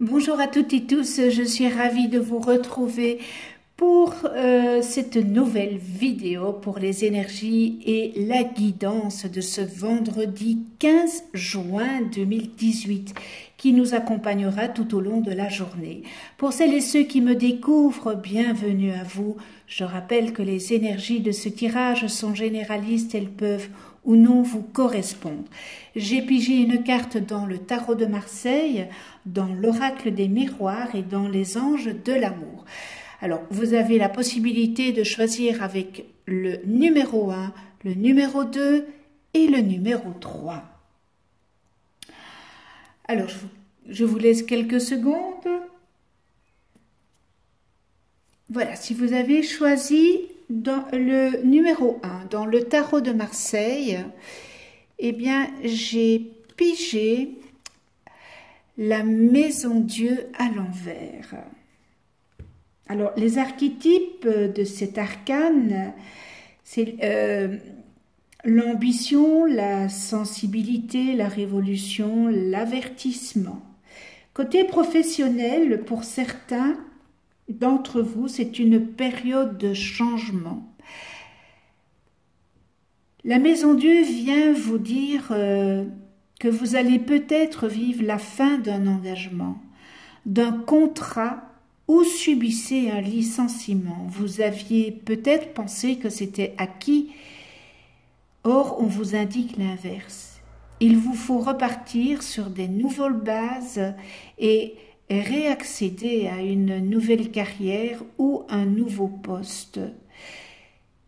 Bonjour à toutes et tous, je suis ravie de vous retrouver pour cette nouvelle vidéo pour les énergies et la guidance de ce vendredi 15 juin 2018 qui nous accompagnera tout au long de la journée. Pour celles et ceux qui me découvrent, bienvenue à vous. Je rappelle que les énergies de ce tirage sont généralistes, elles peuvent ou non vous correspondre. J'ai pigé une carte dans le tarot de Marseille, dans l'oracle des miroirs et dans les anges de l'amour. Alors, vous avez la possibilité de choisir avec le numéro 1, le numéro 2 et le numéro 3. Alors, je vous laisse quelques secondes. Voilà, si vous avez choisi dans le numéro 1, dans le tarot de Marseille, eh bien, j'ai pigé la maison Dieu à l'envers. Alors, les archétypes de cet arcane, c'est l'ambition, la sensibilité, la révolution, l'avertissement. Côté professionnel, pour certains d'entre vous, c'est une période de changement. La maison Dieu vient vous dire que vous allez peut-être vivre la fin d'un engagement, d'un contrat ou subissez un licenciement. Vous aviez peut-être pensé que c'était acquis, or on vous indique l'inverse. Il vous faut repartir sur des nouvelles bases et réaccéder à une nouvelle carrière ou un nouveau poste.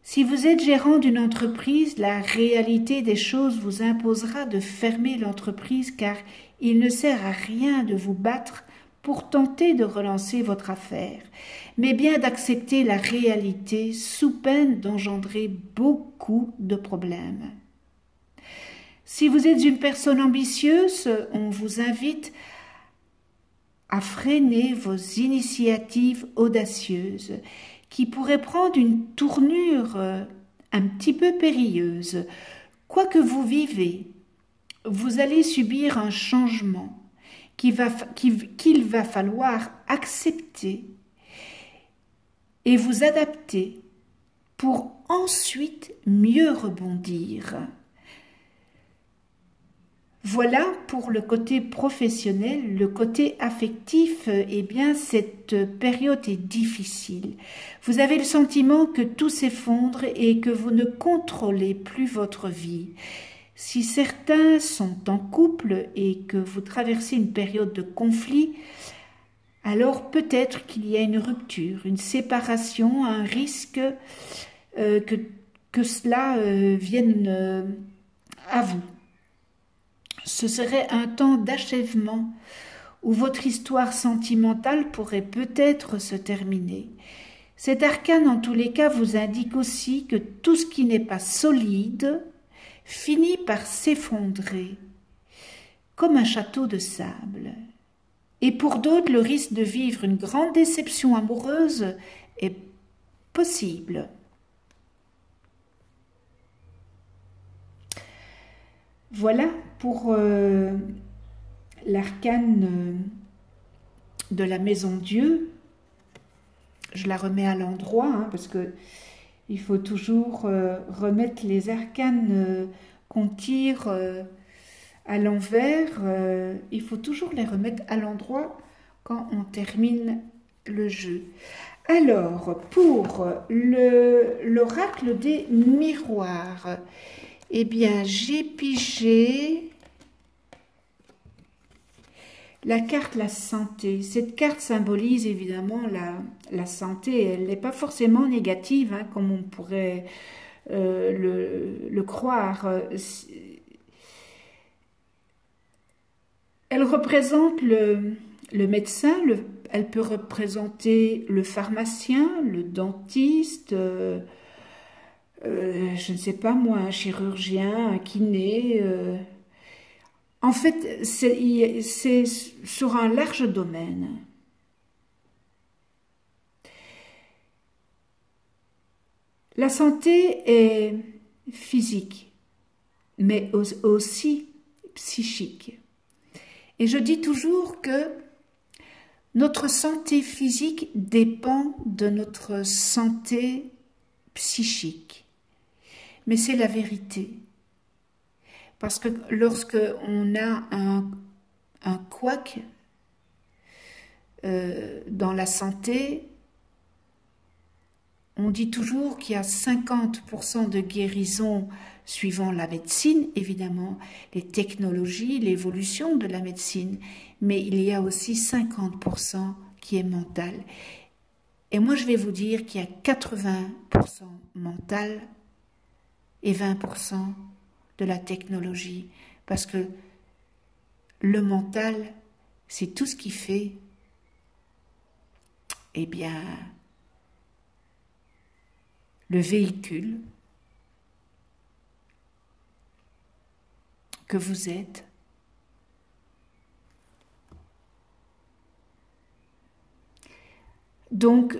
Si vous êtes gérant d'une entreprise, la réalité des choses vous imposera de fermer l'entreprise car il ne sert à rien de vous battre pour tenter de relancer votre affaire, mais bien d'accepter la réalité sous peine d'engendrer beaucoup de problèmes. Si vous êtes une personne ambitieuse, on vous invite à freiner vos initiatives audacieuses qui pourraient prendre une tournure un petit peu périlleuse. Quoi que vous vivez, vous allez subir un changement qu'il va falloir accepter et vous adapter pour ensuite mieux rebondir. Voilà pour le côté professionnel. Le côté affectif, eh bien, cette période est difficile. Vous avez le sentiment que tout s'effondre et que vous ne contrôlez plus votre vie. Si certains sont en couple et que vous traversez une période de conflit, alors peut-être qu'il y a une rupture, une séparation, un risque que cela vienne à vous. Ce serait un temps d'achèvement où votre histoire sentimentale pourrait peut-être se terminer. Cet arcane, en tous les cas, vous indique aussi que tout ce qui n'est pas solide finit par s'effondrer, comme un château de sable. Et pour d'autres, le risque de vivre une grande déception amoureuse est possible. Voilà pour l'arcane de la maison Dieu. Je la remets à l'endroit parce que il faut toujours remettre les arcanes qu'on tire à l'envers. Il faut toujours les remettre à l'endroit quand on termine le jeu. Alors, pour l'oracle des miroirs, eh bien, j'ai pigé la carte la santé. Cette carte symbolise évidemment la santé. Elle n'est pas forcément négative, comme on pourrait le croire. Elle représente le médecin, elle peut représenter le pharmacien, le dentiste, je ne sais pas moi, un chirurgien, un kiné. En fait, c'est sur un large domaine. La santé est physique, mais aussi psychique. Et je dis toujours que Notre santé physique dépend de notre santé psychique. Mais c'est la vérité. Parce que lorsque on a un couac dans la santé, on dit toujours qu'il y a 50% de guérison suivant la médecine, évidemment, les technologies, l'évolution de la médecine, mais il y a aussi 50% qui est mental. Et moi, je vais vous dire qu'il y a 80% mental et 20% de la technologie, parce que le mental, c'est tout ce qui fait, eh bien, le véhicule que vous êtes. Donc,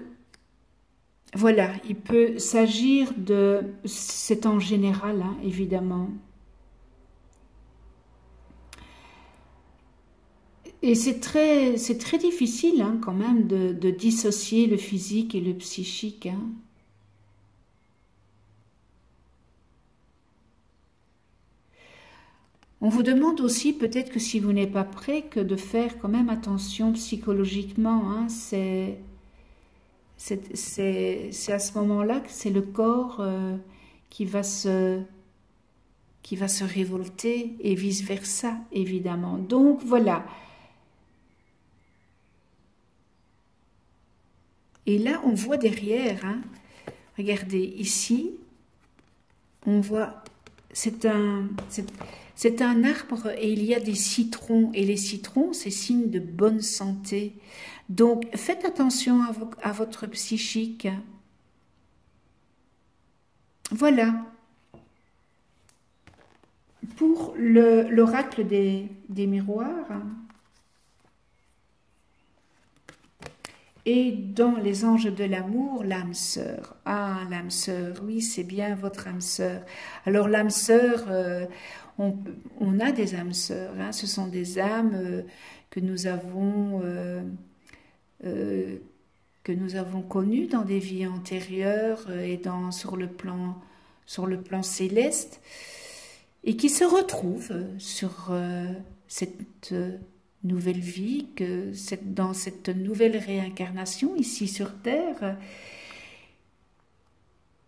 voilà, il peut s'agir de, c'est en général, hein, évidemment. Et c'est très difficile hein, quand même de dissocier le physique et le psychique. Hein. On vous demande aussi, peut-être que si vous n'êtes pas prêt, que de faire quand même attention psychologiquement. Hein. C'est à ce moment-là que c'est le corps qui va se révolter et vice-versa, évidemment. Donc, voilà. Et là, on voit derrière, hein, regardez, ici, on voit, c'est un arbre et il y a des citrons. Et les citrons, c'est signe de bonne santé. Donc, faites attention à votre psychique. Voilà. Pour l'oracle des miroirs, et dans les anges de l'amour, l'âme sœur. Ah, l'âme sœur, oui, c'est bien votre âme sœur. Alors, l'âme sœur, on a des âmes sœurs. Hein, ce sont des âmes que nous avons connues dans des vies antérieures et sur le plan céleste, et qui se retrouvent sur cette nouvelle vie, dans cette nouvelle réincarnation ici sur Terre.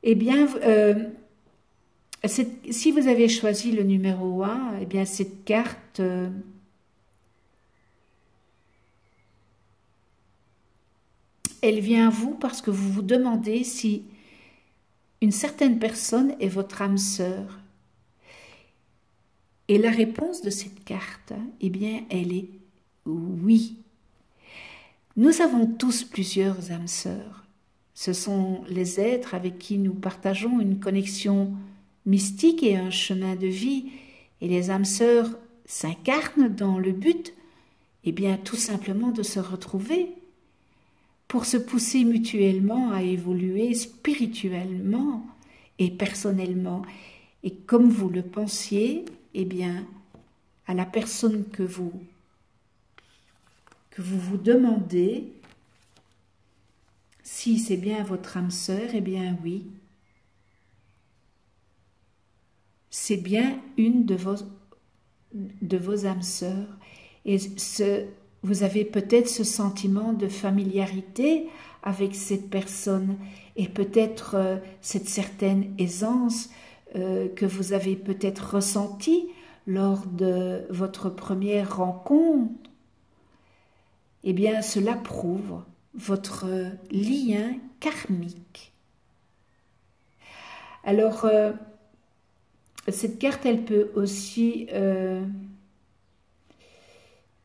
Eh bien, si vous avez choisi le numéro 1, eh bien cette carte elle vient à vous parce que vous vous demandez si une certaine personne est votre âme sœur. Et la réponse de cette carte, eh bien, elle est oui. Nous avons tous plusieurs âmes sœurs. Ce sont les êtres avec qui nous partageons une connexion mystique et un chemin de vie. Et les âmes sœurs s'incarnent dans le but, eh bien, tout simplement de se retrouver pour se pousser mutuellement à évoluer spirituellement et personnellement. Et comme vous le pensiez, eh bien, à la personne que vous demandez, si c'est bien votre âme sœur, eh bien oui, c'est bien une de vos âmes sœurs. Et vous avez peut-être ce sentiment de familiarité avec cette personne et peut-être cette certaine aisance que vous avez peut-être ressentie lors de votre première rencontre. Eh bien, cela prouve votre lien karmique. Alors, cette carte, elle peut aussi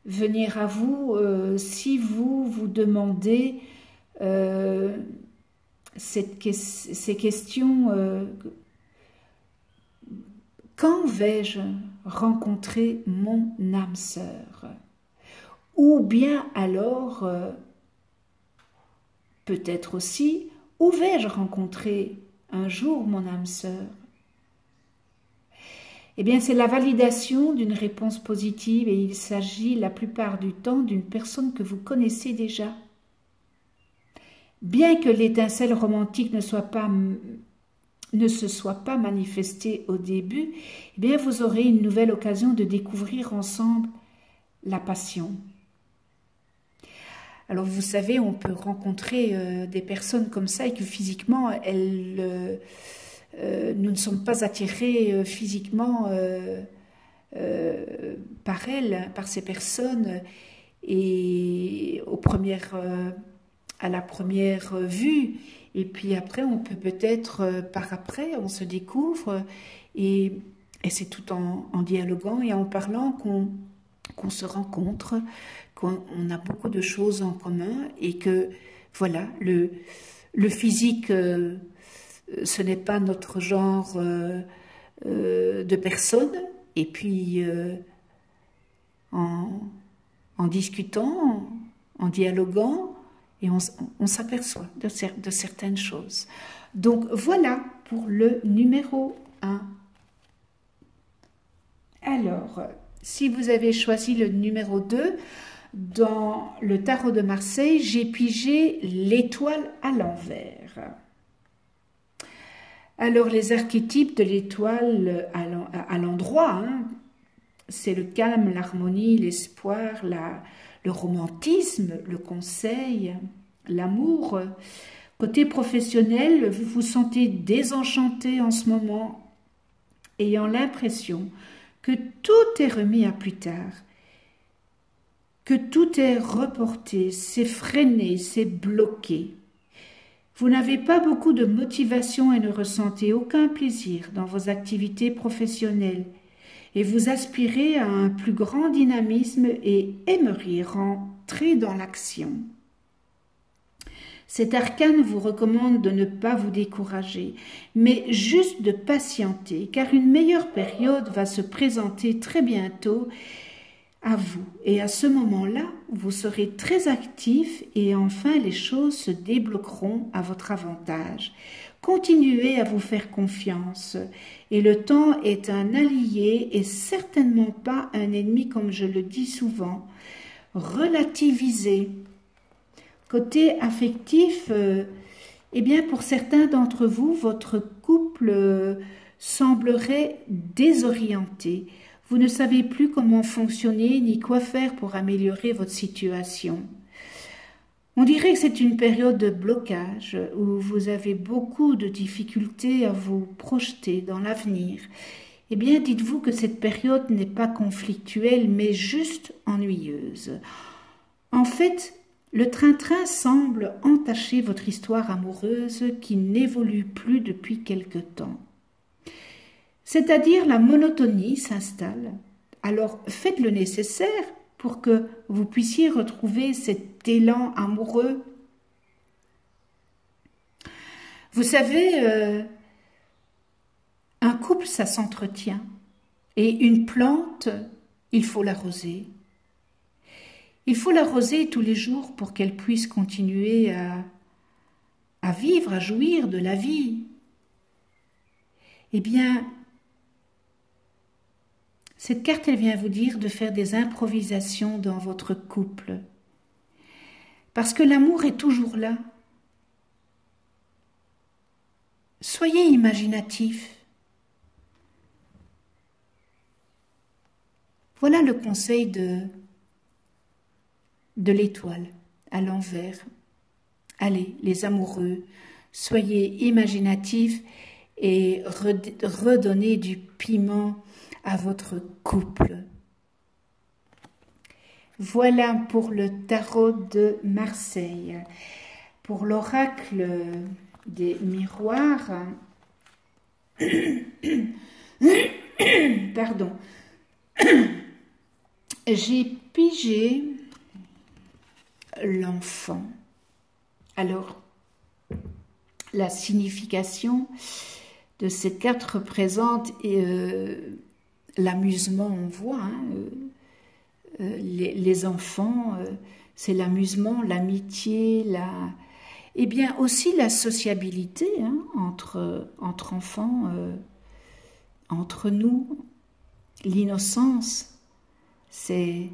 venir à vous si vous vous demandez ces questions. Quand vais-je rencontrer mon âme sœur? Ou bien alors, peut-être aussi, où vais-je rencontrer un jour mon âme sœur? Eh bien, c'est la validation d'une réponse positive et il s'agit la plupart du temps d'une personne que vous connaissez déjà. Bien que l'étincelle romantique ne se soit pas manifestée au début, eh bien, vous aurez une nouvelle occasion de découvrir ensemble la passion. Alors, vous savez, on peut rencontrer des personnes comme ça et que physiquement, nous ne sommes pas attirés physiquement par elles, par ces personnes, et à la première vue. Et puis après, on peut peut-être, par après, on se découvre, et c'est tout en dialoguant et en parlant qu'on se rencontre, qu'on a beaucoup de choses en commun, et que, voilà, le physique, ce n'est pas notre genre de personne. Et puis, en discutant, en dialoguant, et on s'aperçoit de certaines choses. Donc, voilà pour le numéro 1. Alors, si vous avez choisi le numéro 2, dans le tarot de Marseille, j'ai pigé l'étoile à l'envers. Alors, les archétypes de l'étoile à l'endroit, hein, c'est le calme, l'harmonie, l'espoir, le romantisme, le conseil, l'amour. Côté professionnel, vous vous sentez désenchanté en ce moment, ayant l'impression que tout est remis à plus tard, que tout est reporté, c'est freiné, c'est bloqué. Vous n'avez pas beaucoup de motivation et ne ressentez aucun plaisir dans vos activités professionnelles, et vous aspirez à un plus grand dynamisme et aimeriez rentrer dans l'action. Cet arcane vous recommande de ne pas vous décourager, mais juste de patienter, car une meilleure période va se présenter très bientôt à vous. Et à ce moment-là, vous serez très actif et enfin les choses se débloqueront à votre avantage. Continuez à vous faire confiance. Et le temps est un allié et certainement pas un ennemi, comme je le dis souvent. Relativisez. Côté affectif, eh bien pour certains d'entre vous, votre couple semblerait désorienté. Vous ne savez plus comment fonctionner ni quoi faire pour améliorer votre situation. On dirait que c'est une période de blocage où vous avez beaucoup de difficultés à vous projeter dans l'avenir. Eh bien, dites-vous que cette période n'est pas conflictuelle, mais juste ennuyeuse. En fait, le train-train semble entacher votre histoire amoureuse qui n'évolue plus depuis quelque temps. C'est-à-dire la monotonie s'installe. Alors faites le nécessaire pour que vous puissiez retrouver cet élan amoureux. Vous savez, un couple, ça s'entretient. Et une plante, il faut l'arroser. Il faut l'arroser tous les jours pour qu'elle puisse continuer à vivre, à jouir de la vie. Eh bien, cette carte, elle vient vous dire de faire des improvisations dans votre couple. Parce que l'amour est toujours là. Soyez imaginatif. Voilà le conseil de l'étoile à l'envers. Allez, les amoureux, soyez imaginatifs et redonnez du piment à votre couple. Voilà pour le tarot de Marseille. Pour l'oracle des miroirs, pardon, j'ai pigé l'enfant. Alors, la signification de cette carte représente l'amusement, on voit, hein, les enfants, c'est l'amusement, l'amitié, et bien aussi la sociabilité, hein, entre enfants, entre nous, l'innocence, c'est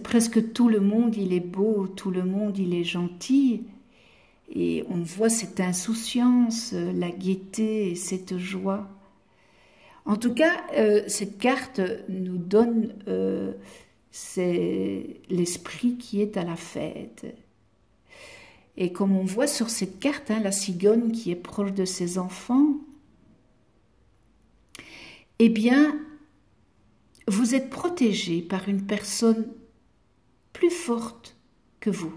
presque tout le monde, il est beau, tout le monde, il est gentil. Et on voit cette insouciance, la gaieté et cette joie. En tout cas, cette carte nous donne c'est l'esprit qui est à la fête. Et comme on voit sur cette carte, la cigogne qui est proche de ses enfants, eh bien, vous êtes protégé par une personne plus forte que vous.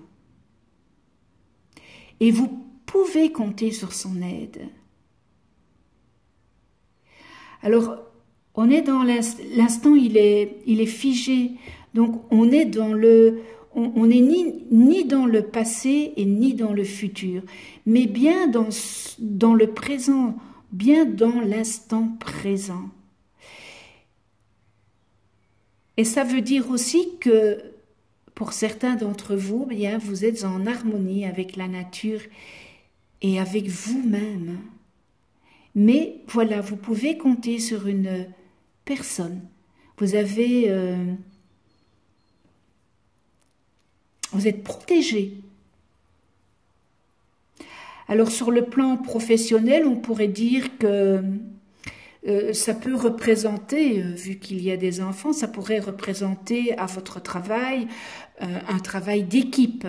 Et vous pouvez compter sur son aide. Alors, on est dans l'instant, il est figé. Donc, on est dans on n'est ni dans le passé et ni dans le futur, mais bien dans le présent, bien dans l'instant présent. Et ça veut dire aussi que pour certains d'entre vous, bien, vous êtes en harmonie avec la nature et avec vous-même. Mais voilà, vous pouvez compter sur une personne. Vous êtes protégé. Alors sur le plan professionnel, on pourrait dire que ça peut représenter, vu qu'il y a des enfants, ça pourrait représenter à votre travail un travail d'équipe.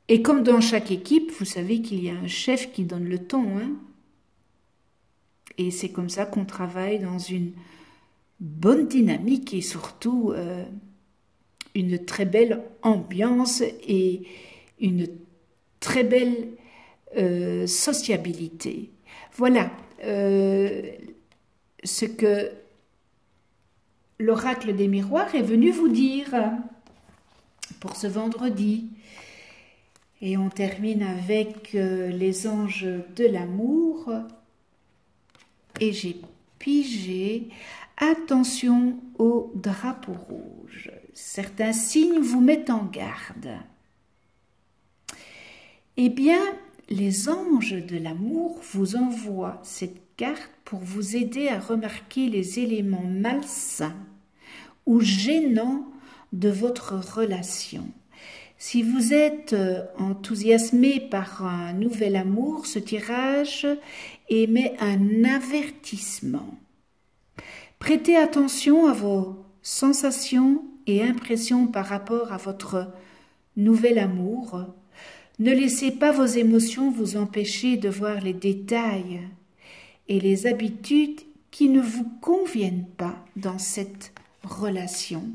Et comme dans chaque équipe, vous savez qu'il y a un chef qui donne le ton. Et c'est comme ça qu'on travaille dans une bonne dynamique et surtout une très belle ambiance et une très belle sociabilité. Voilà ce que l'oracle des miroirs est venu vous dire pour ce vendredi. Et on termine avec les anges de l'amour. Et j'ai pigé « Attention au drapeau rouge ». Certains signes vous mettent en garde. Eh bien, les anges de l'amour vous envoient cette carte pour vous aider à remarquer les éléments malsains ou gênants de votre relation. Si vous êtes enthousiasmé par un nouvel amour, ce tirage émet un avertissement. Prêtez attention à vos sensations et impressions par rapport à votre nouvel amour. Ne laissez pas vos émotions vous empêcher de voir les détails et les habitudes qui ne vous conviennent pas dans cette relation.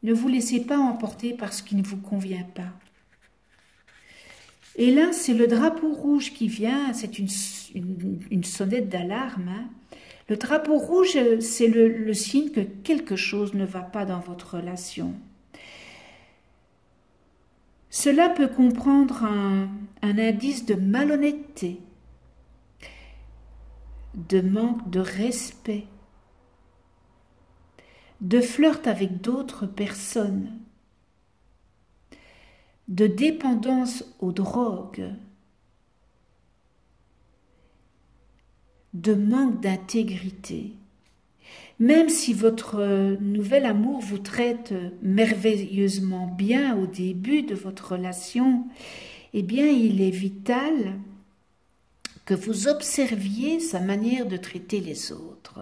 Ne vous laissez pas emporter par ce qui ne vous convient pas. Et là, c'est le drapeau rouge qui vient, c'est une sonnette d'alarme. Le drapeau rouge, c'est le signe que quelque chose ne va pas dans votre relation. Cela peut comprendre un indice de malhonnêteté, de manque de respect, de flirt avec d'autres personnes, de dépendance aux drogues, de manque d'intégrité. Même si votre nouvel amour vous traite merveilleusement bien au début de votre relation, eh bien, il est vital que vous observiez sa manière de traiter les autres.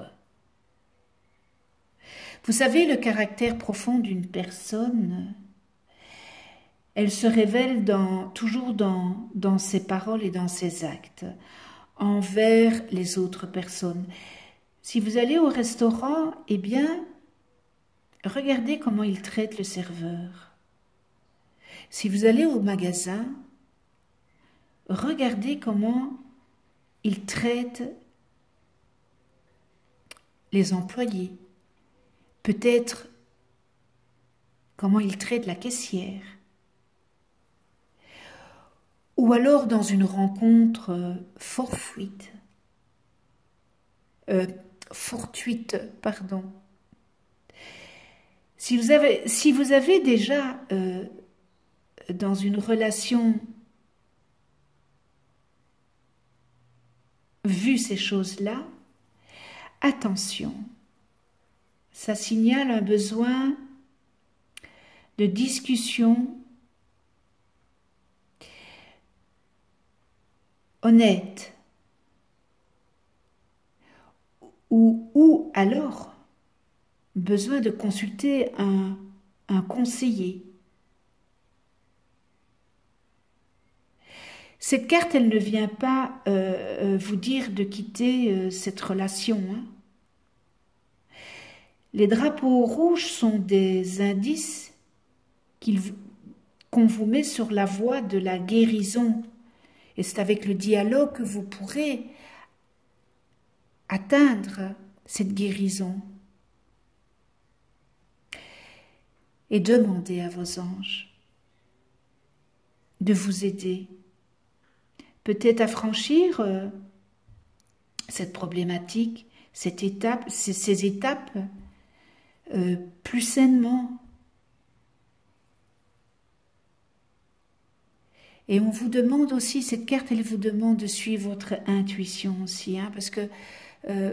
Vous savez, le caractère profond d'une personne, elle se révèle toujours dans ses paroles et dans ses actes, envers les autres personnes. Si vous allez au restaurant, eh bien, regardez comment il traite le serveur. Si vous allez au magasin, regardez comment il traite les employés. Peut-être comment il traite la caissière. Ou alors dans une rencontre fortuite. Si vous avez déjà dans une relation vu ces choses-là, attention, ça signale un besoin de discussion honnête, ou alors besoin de consulter un conseiller. Cette carte, elle ne vient pas vous dire de quitter cette relation. Hein. Les drapeaux rouges sont des indices qu'on vous met sur la voie de la guérison. Et c'est avec le dialogue que vous pourrez atteindre cette guérison. Et demandez à vos anges de vous aider. Peut-être à franchir cette problématique, ces étapes plus sainement. Et on vous demande aussi, cette carte, elle vous demande de suivre votre intuition aussi, hein, parce que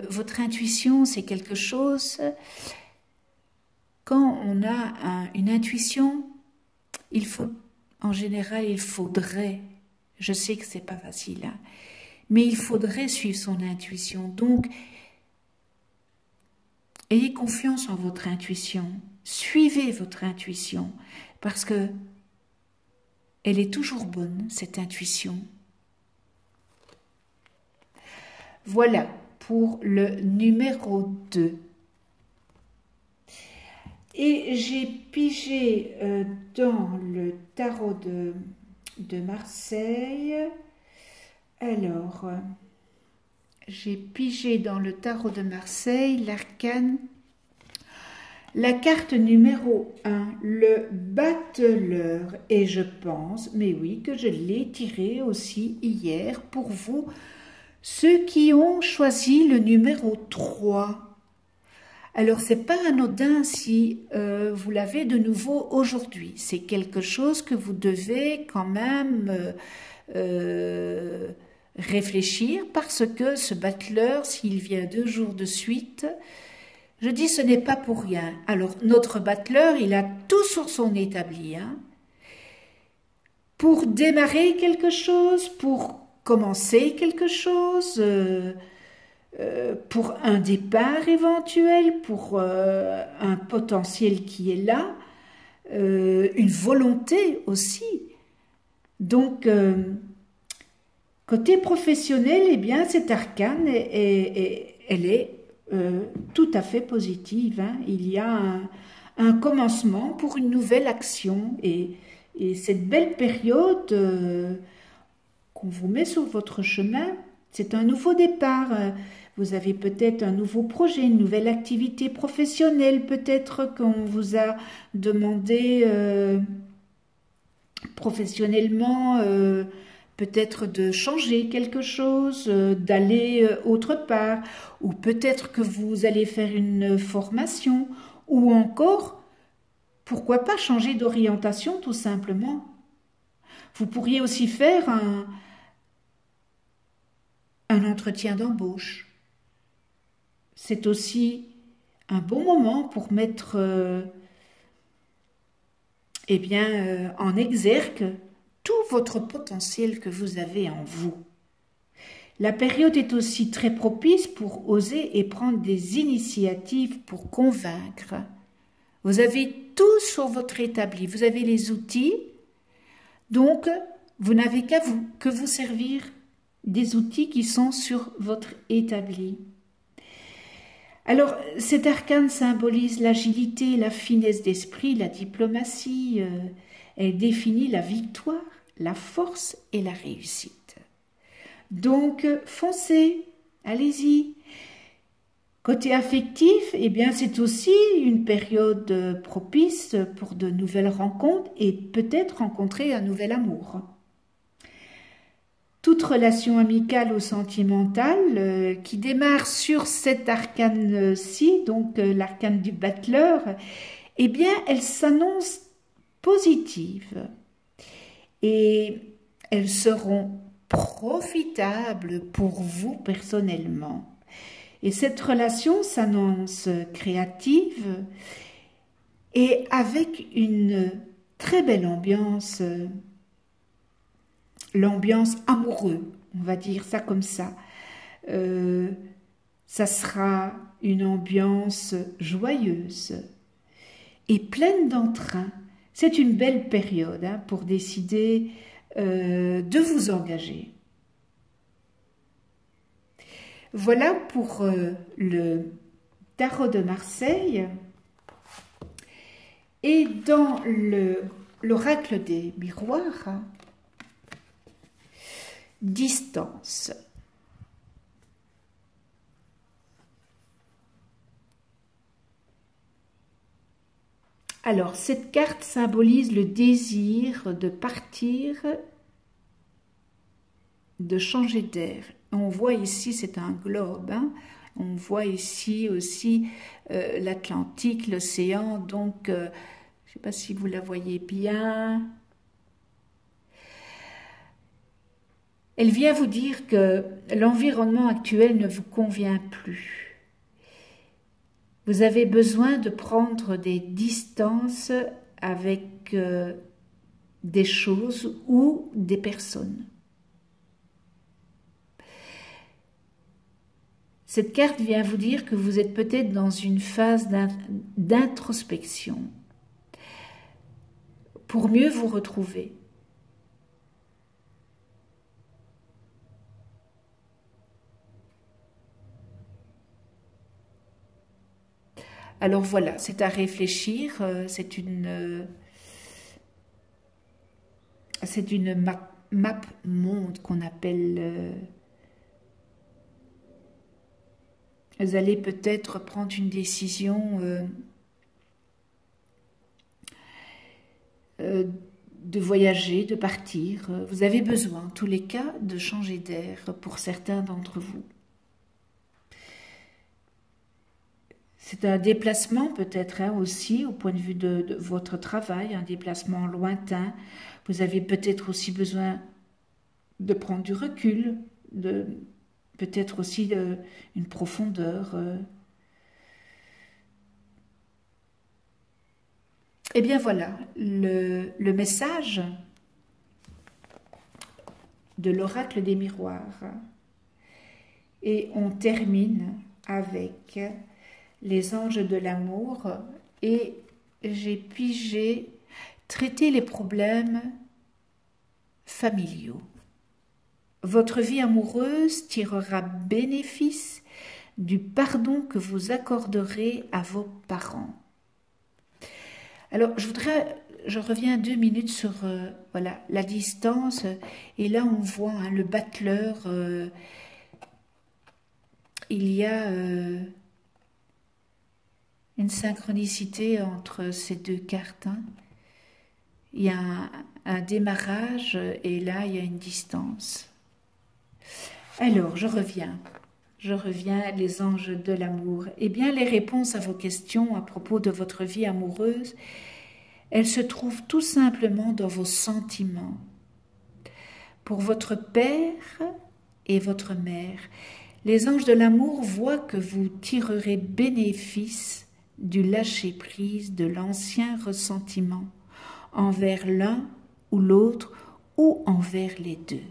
votre intuition, c'est quelque chose, quand on a une intuition, en général, il faudrait, je sais que c'est pas facile, hein, mais il faudrait suivre son intuition. Donc, ayez confiance en votre intuition, suivez votre intuition, parce que elle est toujours bonne, cette intuition. Voilà pour le numéro 2. Et j'ai pigé dans le tarot de Marseille. Alors, j'ai pigé dans le tarot de Marseille l'arcane, la carte numéro 1, le battleur. Et je pense, mais oui, que je l'ai tiré aussi hier pour vous, ceux qui ont choisi le numéro 3. Alors, c'est pas anodin si vous l'avez de nouveau aujourd'hui. C'est quelque chose que vous devez quand même réfléchir, parce que ce battleur, s'il vient 2 jours de suite, je dis ce n'est pas pour rien. Alors, notre battleur, il a tout sur son établi. Hein, pour démarrer quelque chose, pour commencer quelque chose, pour un départ éventuel, pour un potentiel qui est là, une volonté aussi. Donc, côté professionnel, eh bien, cette arcane, elle est tout à fait positive. Hein. Il y a un commencement pour une nouvelle action, et cette belle période qu'on vous met sur votre chemin, c'est un nouveau départ. Vous avez peut-être un nouveau projet, une nouvelle activité professionnelle, peut-être qu'on vous a demandé professionnellement peut-être de changer quelque chose, d'aller autre part, ou peut-être que vous allez faire une formation, ou encore, pourquoi pas changer d'orientation tout simplement. Vous pourriez aussi faire un entretien d'embauche. C'est aussi un bon moment pour mettre en exergue tout votre potentiel que vous avez en vous. La période est aussi très propice pour oser et prendre des initiatives pour convaincre. Vous avez tout sur votre établi, vous avez les outils, donc vous n'avez qu'à vous servir des outils qui sont sur votre établi. Alors, cet arcane symbolise l'agilité, la finesse d'esprit, la diplomatie. Elle définit la victoire, la force et la réussite. Donc, foncez, allez-y. Côté affectif, eh bien, c'est aussi une période propice pour de nouvelles rencontres et peut-être rencontrer un nouvel amour. Toute relation amicale ou sentimentale qui démarre sur cet arcane-ci, donc l'arcane du battleur, eh bien, elle s'annonce positive. Et elles seront profitable pour vous personnellement. Et cette relation s'annonce créative et avec une très belle ambiance, l'ambiance amoureuse, on va dire ça comme ça. Ça sera une ambiance joyeuse et pleine d'entrain. C'est une belle période hein, pour décider de vous engager. Voilà pour le tarot de Marseille. Et dans l'oracle des miroirs, distance. Alors, cette carte symbolise le désir de partir, de changer d'air. On voit ici, c'est un globe, hein. On voit ici aussi l'Atlantique, l'océan, donc je ne sais pas si vous la voyez bien. Elle vient vous dire que l'environnement actuel ne vous convient plus. Vous avez besoin de prendre des distances avec des choses ou des personnes. Cette carte vient vous dire que vous êtes peut-être dans une phase d'introspection pour mieux vous retrouver. Alors voilà, c'est à réfléchir, c'est une map monde qu'on appelle... Vous allez peut-être prendre une décision de voyager, de partir. Vous avez besoin, en tous les cas, de changer d'air pour certains d'entre vous. C'est un déplacement peut-être hein, aussi au point de vue de votre travail, un déplacement lointain. Vous avez peut-être aussi besoin de prendre du recul, peut-être aussi une profondeur. Eh bien voilà, le message de l'oracle des miroirs. Et on termine avec les anges de l'amour et j'ai pigé traiter les problèmes familiaux. Votre vie amoureuse tirera bénéfice du pardon que vous accorderez à vos parents. Alors, je reviens 2 minutes sur voilà, la distance. Et là, on voit hein, le battleur. Il y a une synchronicité entre ces deux cartes. Hein. Il y a un démarrage et là, il y a une distance. Alors, je reviens, les anges de l'amour. Eh bien, les réponses à vos questions à propos de votre vie amoureuse, elles se trouvent tout simplement dans vos sentiments. Pour votre père et votre mère, les anges de l'amour voient que vous tirerez bénéfice du lâcher-prise de l'ancien ressentiment envers l'un ou l'autre ou envers les deux.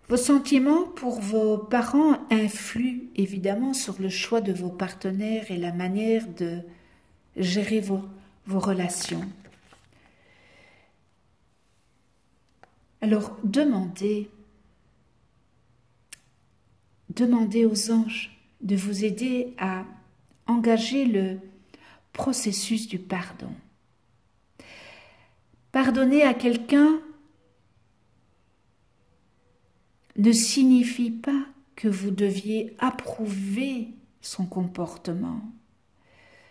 Vos sentiments pour vos parents influent évidemment sur le choix de vos partenaires et la manière de gérer vos relations. Alors demandez aux anges de vous aider à engager le processus du pardon. Pardonner à quelqu'un ne signifie pas que vous deviez approuver son comportement.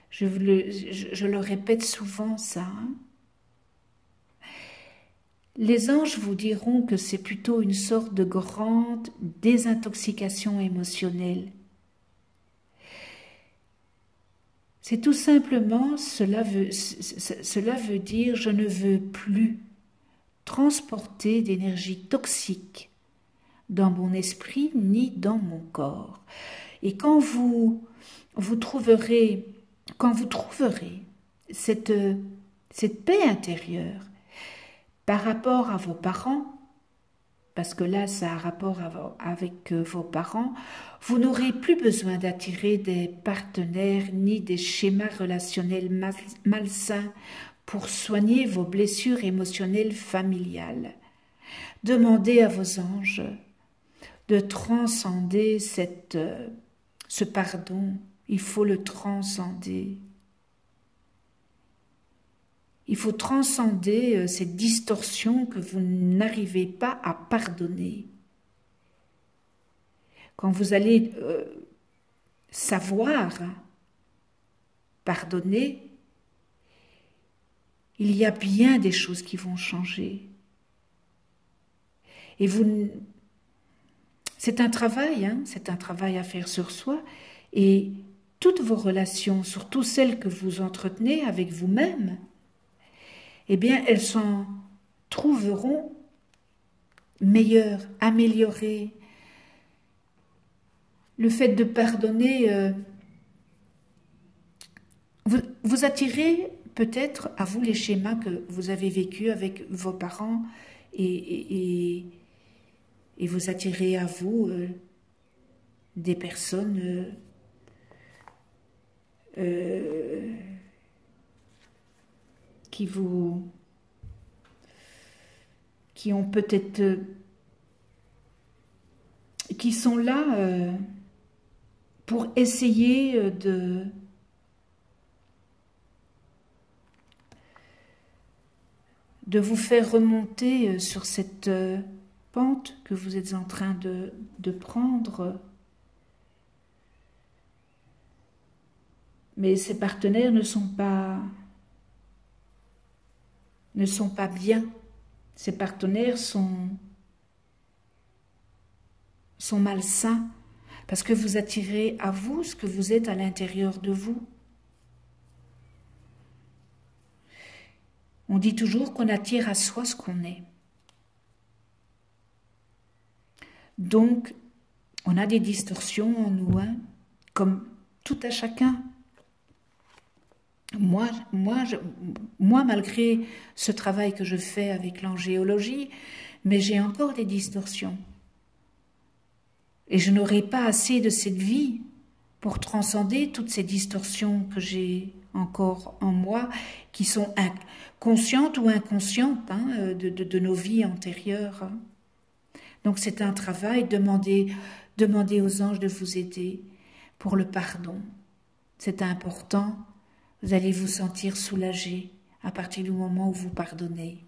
Je le répète souvent ça. Hein. Les anges vous diront que c'est plutôt une sorte de grande désintoxication émotionnelle. C'est tout simplement, cela veut dire je ne veux plus transporter d'énergie toxique dans mon esprit ni dans mon corps. Et quand vous trouverez cette paix intérieure par rapport à vos parents, parce que là ça a rapport avec vos parents, vous n'aurez plus besoin d'attirer des partenaires ni des schémas relationnels malsains pour soigner vos blessures émotionnelles familiales. Demandez à vos anges de transcender ce pardon. Il faut le transcender. Il faut transcender cette distorsion que vous n'arrivez pas à pardonner. Quand vous allez savoir pardonner, il y a bien des choses qui vont changer. Et c'est un travail, c'est un travail à faire sur soi. Et toutes vos relations, surtout celles que vous entretenez avec vous-même, eh bien, elles s'en trouveront meilleures, améliorées. Le fait de pardonner, vous attirez peut-être à vous les schémas que vous avez vécus avec vos parents et vous attirez à vous des personnes qui ont peut-être qui sont là pour essayer de vous faire remonter sur cette pente que vous êtes en train de prendre. Mais ces partenaires ne sont pas bien. Ces partenaires sont malsains parce que vous attirez à vous ce que vous êtes à l'intérieur de vous. On dit toujours qu'on attire à soi ce qu'on est. Donc, on a des distorsions en nous, comme tout à chacun. Moi, malgré ce travail que je fais avec l'angéologie, mais j'ai encore des distorsions. Et je n'aurai pas assez de cette vie pour transcender toutes ces distorsions que j'ai encore en moi, qui sont conscientes ou inconscientes de nos vies antérieures. Donc c'est un travail, demandez aux anges de vous aider pour le pardon. C'est important, vous allez vous sentir soulagé à partir du moment où vous pardonnez.